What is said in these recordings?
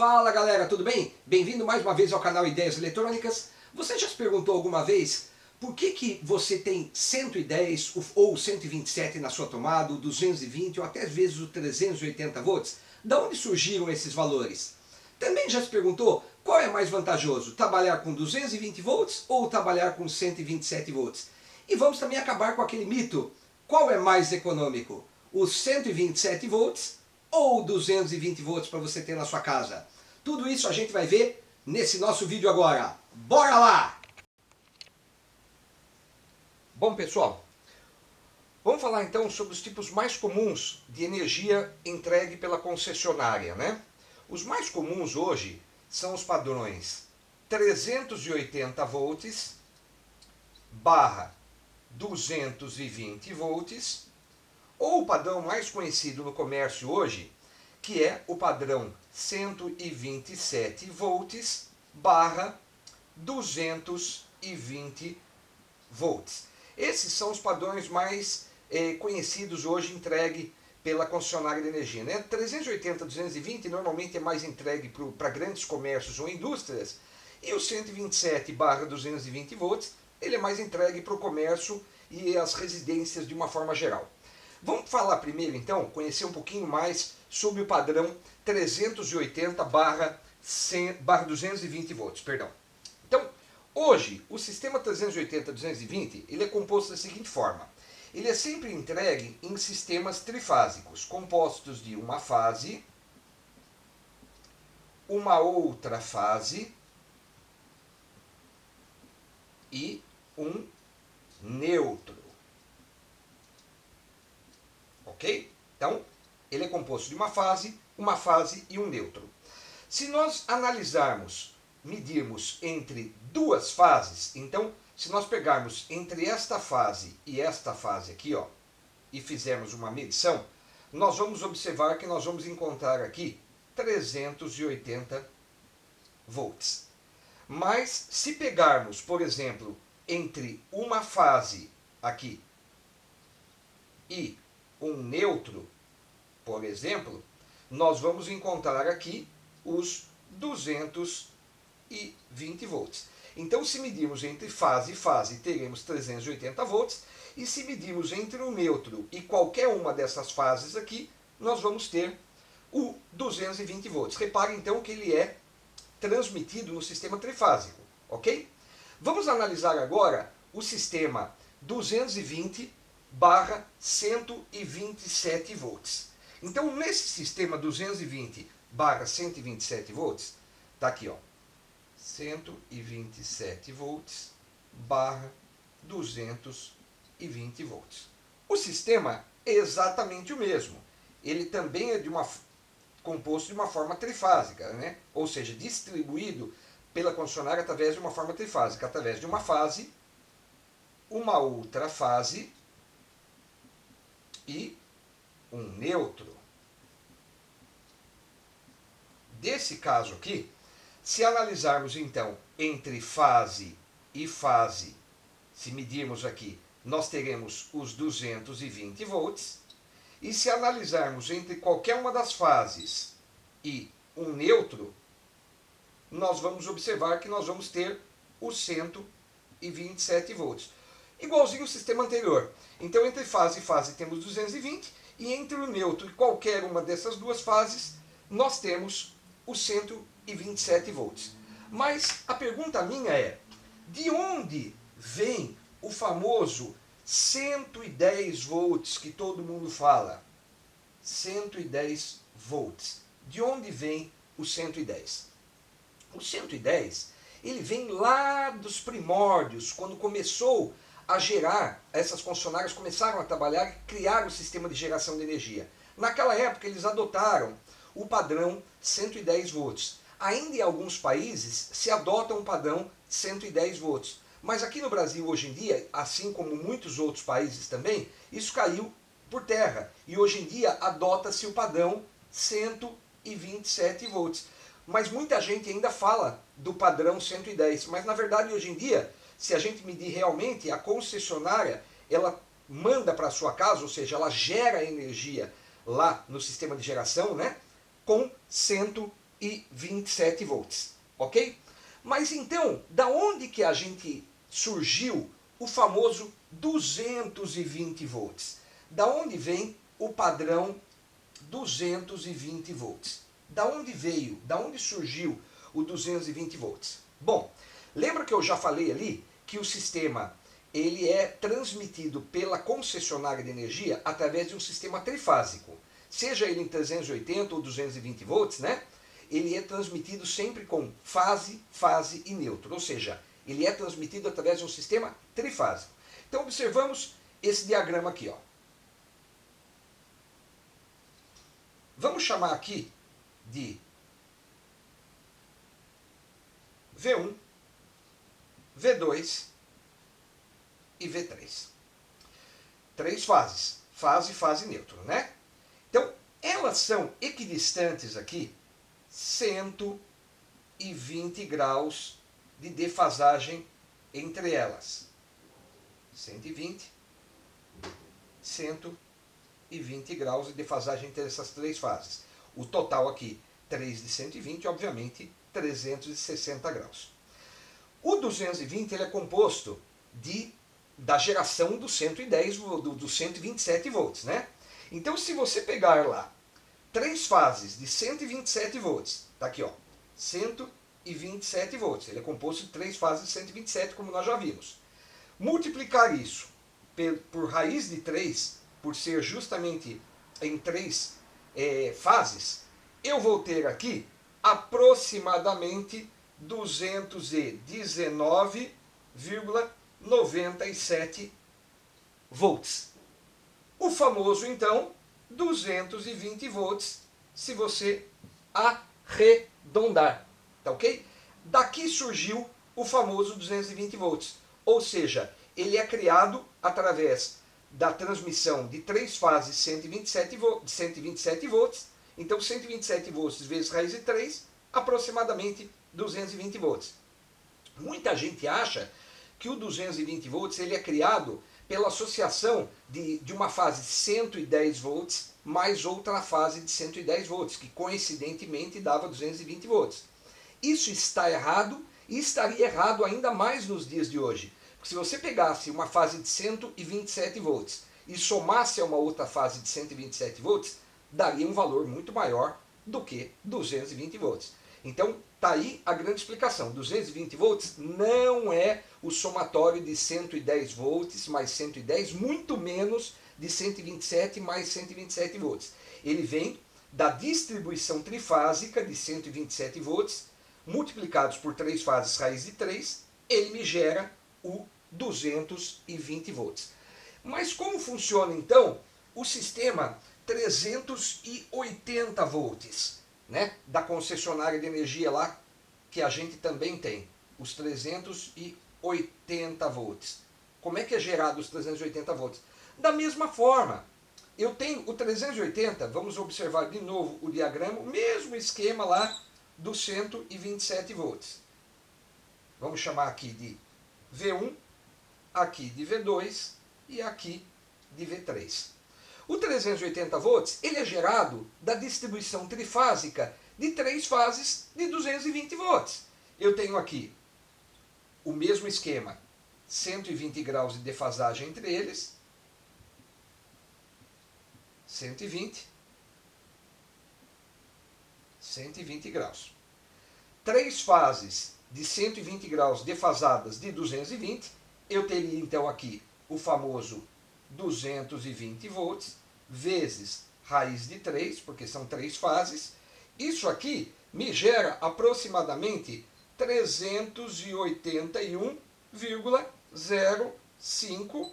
Fala galera, tudo bem? Bem-vindo mais uma vez ao canal Ideias Eletrônicas. Você já se perguntou alguma vez por que você tem 110 ou 127 na sua tomada, o 220 ou até às vezes o 380 volts? Da onde surgiram esses valores? Também já se perguntou qual é mais vantajoso, trabalhar com 220 volts ou trabalhar com 127 volts? E vamos também acabar com aquele mito, qual é mais econômico, os 127 volts ou 220 volts para você ter na sua casa? Tudo isso a gente vai ver nesse nosso vídeo agora. Bora lá! Bom pessoal, vamos falar então sobre os tipos mais comuns de energia entregue pela concessionária, né? Os mais comuns hoje são os padrões 380 volts barra 220 volts, ou o padrão mais conhecido no comércio hoje, que é o padrão 127 volts barra 220 volts. Esses são os padrões mais conhecidos hoje, entregue pela concessionária de energia, né? 380, 220 normalmente é mais entregue para grandes comércios ou indústrias, e o 127 barra 220 volts ele é mais entregue para o comércio e as residências de uma forma geral. Vamos falar primeiro então, conhecer um pouquinho mais sobre o padrão 380 barra 220 volts, perdão. Então, hoje, o sistema 380-220 ele é composto da seguinte forma. Ele é sempre entregue em sistemas trifásicos, compostos de uma fase, uma outra fase e um neutro. Ok? Então, ele é composto de uma fase e um neutro. Se nós analisarmos, medirmos entre duas fases, então, se nós pegarmos entre esta fase e esta fase aqui, ó, e fizermos uma medição, nós vamos observar que nós vamos encontrar aqui 380 volts. Mas, se pegarmos, por exemplo, entre uma fase aqui e um neutro, por exemplo, nós vamos encontrar aqui os 220 volts. Então, se medirmos entre fase e fase, teremos 380 volts, e se medirmos entre o neutro e qualquer uma dessas fases aqui, nós vamos ter o 220 volts. Repare então que ele é transmitido no sistema trifásico, ok? Vamos analisar agora o sistema 220 barra 127 volts. Então, nesse sistema 220 barra 127 volts, está aqui, ó, 127 volts barra 220 volts. O sistema é exatamente o mesmo. Ele também é composto de uma forma trifásica, né? Ou seja, distribuído pela concessionária através de uma forma trifásica, através de uma fase, uma outra fase e um neutro. Desse caso aqui, se analisarmos então entre fase e fase, se medirmos aqui, nós teremos os 220 volts, e se analisarmos entre qualquer uma das fases e um neutro, nós vamos observar que nós vamos ter os 127 volts. Igualzinho o sistema anterior. Então, entre fase e fase temos 220, e entre o neutro e qualquer uma dessas duas fases, nós temos os 127 volts. Mas a pergunta minha é, de onde vem o famoso 110 volts que todo mundo fala? 110 volts. De onde vem o 110? O 110, ele vem lá dos primórdios, quando começou a gerar, essas concessionárias começaram a trabalhar e criar o sistema de geração de energia. Naquela época eles adotaram o padrão 110 volts. Ainda em alguns países se adota um padrão 110 volts. Mas aqui no Brasil hoje em dia, assim como muitos outros países também, isso caiu por terra. E hoje em dia adota-se o padrão 127 volts. Mas muita gente ainda fala do padrão 110. Mas na verdade hoje em dia, se a gente medir realmente, a concessionária, ela manda para a sua casa, ou seja, ela gera energia lá no sistema de geração, né, com 110 127 volts, ok? Mas então, da onde que a gente surgiu o famoso 220 volts? Da onde vem o padrão 220 volts? Da onde veio, da onde surgiu o 220 volts? Bom, lembra que eu já falei ali que o sistema ele é transmitido pela concessionária de energia através de um sistema trifásico. Seja ele em 380 ou 220 volts, né? Ele é transmitido sempre com fase, fase e neutro. Ou seja, ele é transmitido através de um sistema trifásico. Então observamos esse diagrama aqui, ó. Vamos chamar aqui de V1, V2 e V3. Três fases, fase, fase e neutro, né? Então, elas são equidistantes aqui 120 graus de defasagem entre elas. 120, 120 graus de defasagem entre essas três fases. O total aqui, 3 de 120, obviamente, 360 graus. O 220 ele é composto da geração do 110, do 127 volts, né? Então, se você pegar lá três fases de 127 volts, tá aqui, ó, 127 volts, ele é composto de três fases de 127, como nós já vimos. Multiplicar isso por raiz de 3, por ser justamente em três fases, eu vou ter aqui aproximadamente 219,97 volts. O famoso, então, 220 volts, se você arredondar, tá ok? Daqui surgiu o famoso 220 volts, ou seja, ele é criado através da transmissão de três fases de 127 volts, então 127 volts vezes raiz de 3, aproximadamente 220 volts. Muita gente acha que o 220 volts ele é criado pela associação de uma fase de 110 volts mais outra fase de 110 volts, que coincidentemente dava 220 volts. Isso está errado e estaria errado ainda mais nos dias de hoje. Porque se você pegasse uma fase de 127 volts e somasse a uma outra fase de 127 volts, daria um valor muito maior do que 220 volts. Então, está aí a grande explicação. 220 volts não é o somatório de 110 volts mais 110, muito menos de 127 mais 127 volts. Ele vem da distribuição trifásica de 127 volts, multiplicados por três fases raiz de 3, ele me gera o 220 volts. Mas como funciona, então, o sistema 380 volts? Né, da concessionária de energia lá, que a gente também tem, os 380 volts. Como é que é gerado os 380 volts? Da mesma forma, eu tenho o 380, vamos observar de novo o diagrama, o mesmo esquema lá do 127 volts. Vamos chamar aqui de V1, aqui de V2 e aqui de V3. O 380 volts ele é gerado da distribuição trifásica de três fases de 220 volts. Eu tenho aqui o mesmo esquema, 120 graus de defasagem entre eles, 120 graus. Três fases de 120 graus defasadas de 220, eu teria então aqui o famoso 220 volts, vezes raiz de 3, porque são três fases. Isso aqui me gera aproximadamente 381,05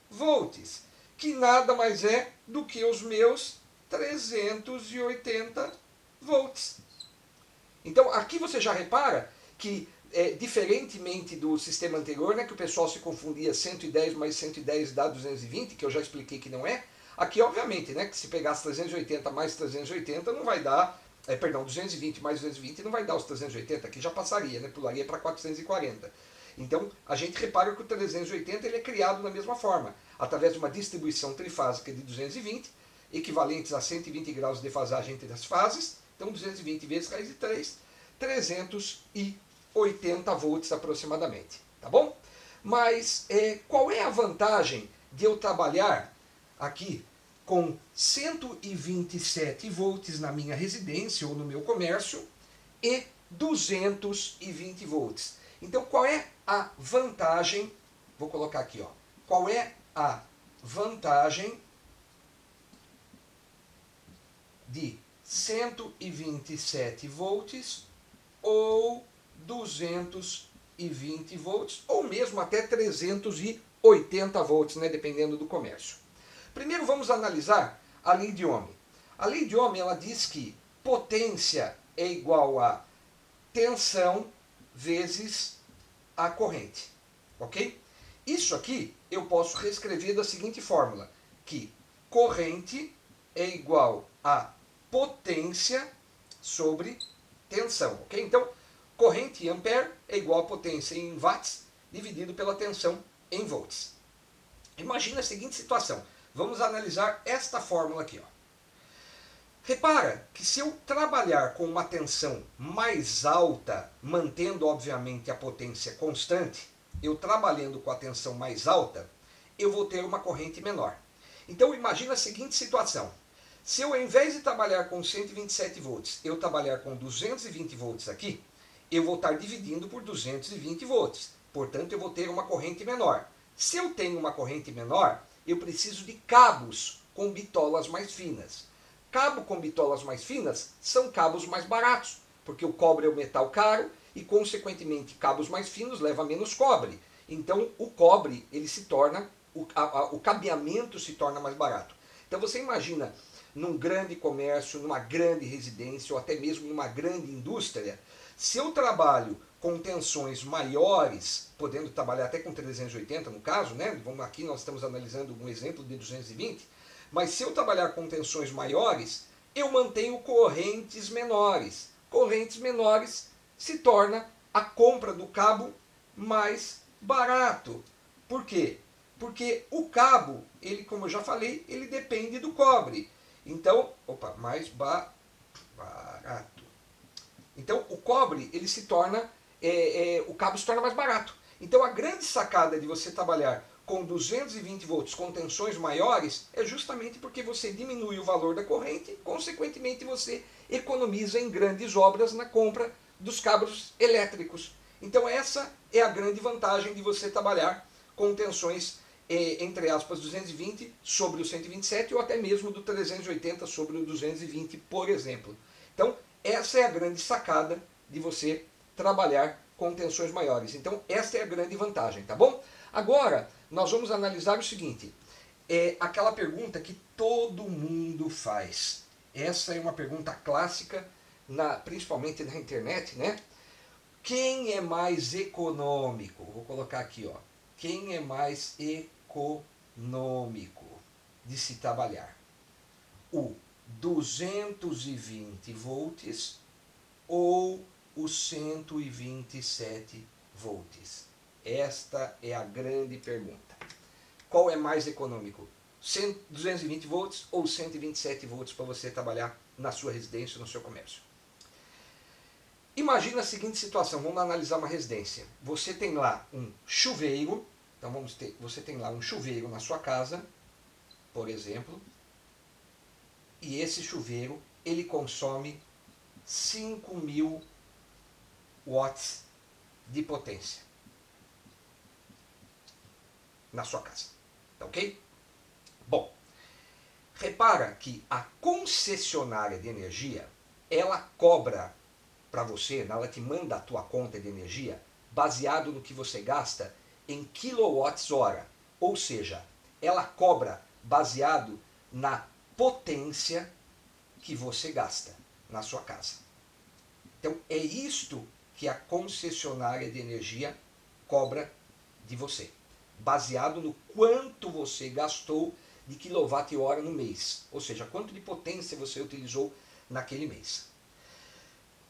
volts, que nada mais é do que os meus 380 volts. Então aqui você já repara que, diferentemente do sistema anterior, né, que o pessoal se confundia 110 mais 110 dá 220, que eu já expliquei que não é, aqui obviamente, né, que se pegasse 380 mais 380 não vai dar, 220 mais 220 não vai dar os 380, aqui já passaria, né, pularia para 440. Então a gente repara que o 380 ele é criado da mesma forma, através de uma distribuição trifásica de 220, equivalentes a 120 graus de defasagem entre as fases, Então 220 vezes raiz de 3, 380 volts aproximadamente, tá bom? Mas qual é a vantagem de eu trabalhar aqui com 127 volts na minha residência ou no meu comércio e 220 volts? Então qual é a vantagem, vou colocar aqui, ó, qual é a vantagem de 127 volts ou 220 volts, ou mesmo até 380 volts, né, dependendo do comércio. Primeiro vamos analisar a lei de Ohm. A lei de Ohm, ela diz que potência é igual a tensão vezes a corrente, ok? Isso aqui eu posso reescrever da seguinte fórmula, que corrente é igual a potência sobre tensão, ok? Então, corrente em ampere é igual a potência em watts dividido pela tensão em volts. Imagina a seguinte situação. Vamos analisar esta fórmula aqui, ó. Repara que se eu trabalhar com uma tensão mais alta, mantendo obviamente a potência constante, eu trabalhando com a tensão mais alta, eu vou ter uma corrente menor. Então imagina a seguinte situação. Se eu, ao invés de trabalhar com 127 volts, eu trabalhar com 220 volts aqui, eu vou estar dividindo por 220 volts. Portanto, eu vou ter uma corrente menor. Se eu tenho uma corrente menor, eu preciso de cabos com bitolas mais finas. Cabo com bitolas mais finas são cabos mais baratos, porque o cobre é um metal caro e, consequentemente, cabos mais finos levam menos cobre. Então, o cobre, ele se torna, o cabeamento se torna mais barato. Então, você imagina, num grande comércio, numa grande residência ou até mesmo numa grande indústria, se eu trabalho com tensões maiores, podendo trabalhar até com 380 no caso, né? Aqui nós estamos analisando um exemplo de 220, mas se eu trabalhar com tensões maiores, eu mantenho correntes menores. Correntes menores se torna a compra do cabo mais barato. Por quê? Porque o cabo, ele, como eu já falei, ele depende do cobre. Então, mais barato. Então, o cobre, ele se torna, o cabo se torna mais barato. Então, a grande sacada de você trabalhar com 220 volts com tensões maiores é justamente porque você diminui o valor da corrente, consequentemente você economiza em grandes obras na compra dos cabos elétricos. Então, essa é a grande vantagem de você trabalhar com tensões entre aspas, 220 sobre o 127 ou até mesmo do 380 sobre o 220, por exemplo. Então, essa é a grande sacada de você trabalhar com tensões maiores. Então, essa é a grande vantagem, tá bom? Agora, nós vamos analisar o seguinte, aquela pergunta que todo mundo faz. Essa é uma pergunta clássica, principalmente na internet, né? Quem é mais econômico? Vou colocar aqui, ó. Quem é mais econômico de se trabalhar? O 220 volts ou o 127 volts? Esta é a grande pergunta. Qual é mais econômico? 220 volts ou 127 volts para você trabalhar na sua residência, no seu comércio? Imagina a seguinte situação, vamos analisar uma residência. Você tem lá um chuveiro, então você tem lá um chuveiro na sua casa, por exemplo, e esse chuveiro, ele consome 5.000 watts de potência na sua casa, tá ok? Bom, repara que a concessionária de energia, ela cobra para você, ela te manda a tua conta de energia baseado no que você gasta em quilowatts-hora, ou seja, ela cobra baseado na potência que você gasta na sua casa. Então é isto que a concessionária de energia cobra de você, baseado no quanto você gastou de quilowatt-hora no mês, ou seja, quanto de potência você utilizou naquele mês.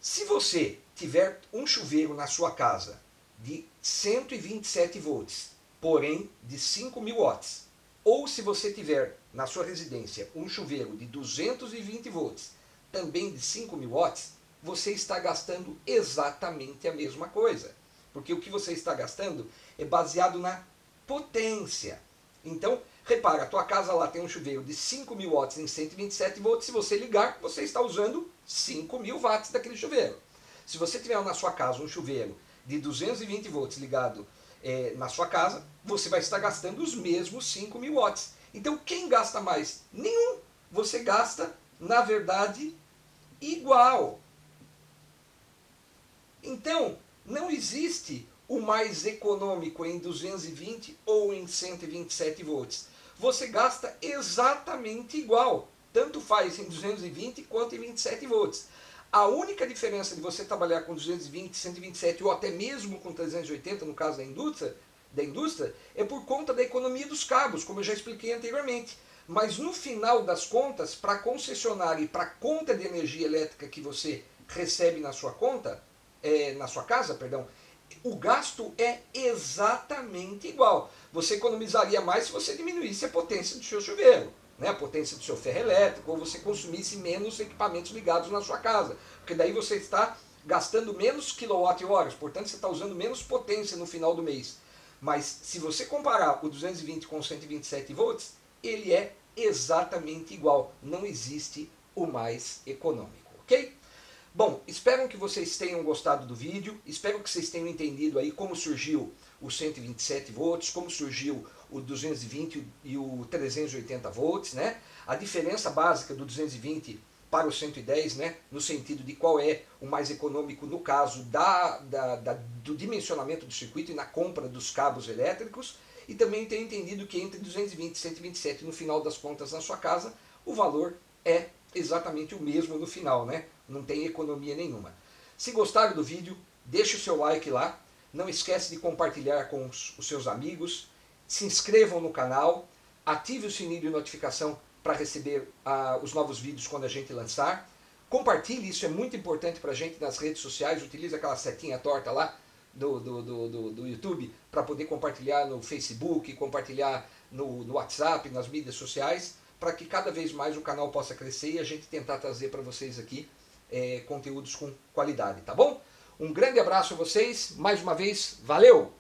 Se você tiver um chuveiro na sua casa de 127 volts, porém de 5.000 watts, ou se você tiver na sua residência um chuveiro de 220 volts, também de 5.000 watts, você está gastando exatamente a mesma coisa. Porque o que você está gastando é baseado na potência. Então, repara, a tua casa lá tem um chuveiro de 5.000 watts em 127 volts, se você ligar, você está usando 5.000 watts daquele chuveiro. Se você tiver na sua casa um chuveiro de 220 volts ligado na sua casa, você vai estar gastando os mesmos 5.000 watts. Então, quem gasta mais? Nenhum. Você gasta, na verdade, igual. Então, não existe o mais econômico em 220 ou em 127 volts. Você gasta exatamente igual. Tanto faz em 220 quanto em 27 volts. A única diferença de você trabalhar com 220, 127 ou até mesmo com 380, no caso da indústria, é por conta da economia dos cabos, como eu já expliquei anteriormente. Mas no final das contas, para a concessionária e para a conta de energia elétrica que você recebe na sua conta, na sua casa, perdão, o gasto é exatamente igual. Você economizaria mais se você diminuísse a potência do seu chuveiro, né, a potência do seu ferro elétrico, ou você consumisse menos equipamentos ligados na sua casa, porque daí você está gastando menos quilowatt-horas, portanto você está usando menos potência no final do mês. Mas se você comparar o 220 com 127 volts, ele é exatamente igual. Não existe o mais econômico, ok? Bom, espero que vocês tenham gostado do vídeo, espero que vocês tenham entendido aí como surgiu o 127 volts, como surgiu o 220 e o 380 volts, né? A diferença básica do 220 para o 110, né? No sentido de qual é o mais econômico no caso do dimensionamento do circuito e na compra dos cabos elétricos, e também tenho entendido que entre 220 e 127 no final das contas na sua casa, o valor é exatamente o mesmo no final, né? Não tem economia nenhuma. Se gostaram do vídeo, deixe o seu like lá, não esquece de compartilhar com os seus amigos, se inscrevam no canal, ative o sininho de notificação para receber os novos vídeos quando a gente lançar, compartilhe, isso é muito importante para a gente nas redes sociais, utilize aquela setinha torta lá do YouTube para poder compartilhar no Facebook, compartilhar no WhatsApp, nas mídias sociais, para que cada vez mais o canal possa crescer e a gente tentar trazer para vocês aqui conteúdos com qualidade, tá bom? Um grande abraço a vocês, mais uma vez, valeu!